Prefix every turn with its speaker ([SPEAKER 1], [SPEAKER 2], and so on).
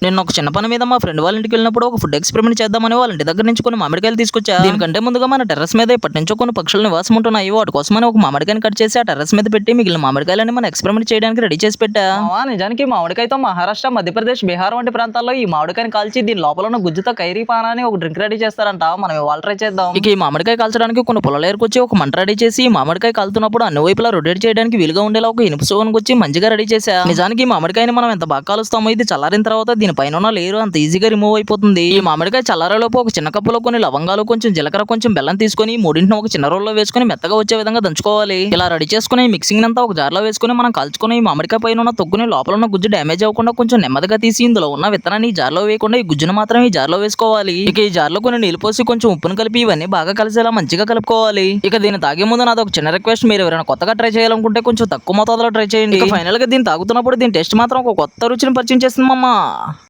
[SPEAKER 1] నేను ఒక చిన్న పని మీద మా ఫ్రెండ్ వాళ్ళ ఇంటికి వెళ్ళినప్పుడు ఒక ఫుడ్ ఎక్స్పెరిమెంట్ చేద్దామని వాళ్ళ ఇంటి దగ్గర నుంచి కొన్ని మామిడికాయలు తీసుకొచ్చా. దీనికంటే ముందుగా మన టెర్రస్ మీద ఇప్పటి నుంచో కొన్ని పక్షులు నివాసం ఉంటున్నాయి. వాటి కోసమని ఒక మామిడికాయని కట్ చేసి ఆ టెర్రస్ మీద పెట్టి మిగిలిన మామిడికాయలని మన ఎక్స్పెరిమెంట్ చేయడానికి రెడీ చేసి పెట్టా. నిజానికి మామిడికాయతో మహారాష్ట్ర, మధ్యప్రదేశ్, బీహార్ వంటి ప్రాంతాల్లో ఈ మామిడికాయని కాల్చి దీని లోపల ఉన్న గుజ్జుతో కైరీ పానా అని ఒక డ్రింక్ రెడీ చేస్తారంట. మనం ఇవాళ ట్రై చేద్దాం. ఇక ఈ మామిడికాయ కాల్చడానికి కొన్ని పుల్లలు ఏరుకొచ్చి ఒక మంట రెడీ చేసి ఈ మామిడికాయ కాలుతున్నప్పుడు అన్ని వైపులా రొటేట్ చేయడానికి వీలుగా ఉండేలా ఒక ఇనుప సోన్ వచ్చి మంచిగా రెడీ చేసా. నిజానికి ఈ మామిడికాయని మనం ఎంత బాగా కాలుస్తామో ఇది చల్లారిన తర్వాత దీనిపైన ఉన్న లేరు అంత ఈజీగా రిమూవ్ అయిపోతుంది. ఈ మామిడికాయ చల్లారేలోపు ఒక చిన్న కప్పులో కొన్ని లవంగాలు, కొంచెం జీలకర్ర, కొంచెం బెల్లం తీసుకొని మూడింటిని ఒక చిన్న రోల్లో వేసుకుని మెత్తగా వచ్చే విధంగా దంచుకోవాలి. ఇలా రెడీ చేసుకుని మిక్సింగ్ అంతా ఒక జార్లో వేసుకుని మనం కాల్చుకుని ఈ మామిడికాయ పైన ఉన్న తొక్కుని లోపల ఉన్న గుజ్జు డ్యామేజ్ అవ్వకుండా కొంచెం నెమ్మదిగా తీసి ఇందులో ఉన్న విత్తనాన్ని ఈ జార్లో వేయకుండా ఈ గుజ్జును మాత్రం ఈ జార్లో వేసుకోవాలి. ఇక ఈ జార్లో కొన్ని నీళ్ళు పోసి కొంచెం ఉప్పును కలిపి ఇవన్నీ బాగా కలిసేలా మంచిగా కలుపుకోవాలి. ఇక దీన్ని తాగే ముందు నాది ఒక చిన్న రిక్వెస్ట్, మీరు ఎవరైనా కొత్తగా ట్రై చేయాలనుకుంటే కొంచెం తక్కువ మోతాదులో ట్రై చేయండి. ఇక ఫైనల్ గా దీన్ని తాగుతున్నప్పుడు దీని టేస్ట్ మాత్రం ఒక కొత్త రుచిని పరిచయం చేస్తుంది మామ.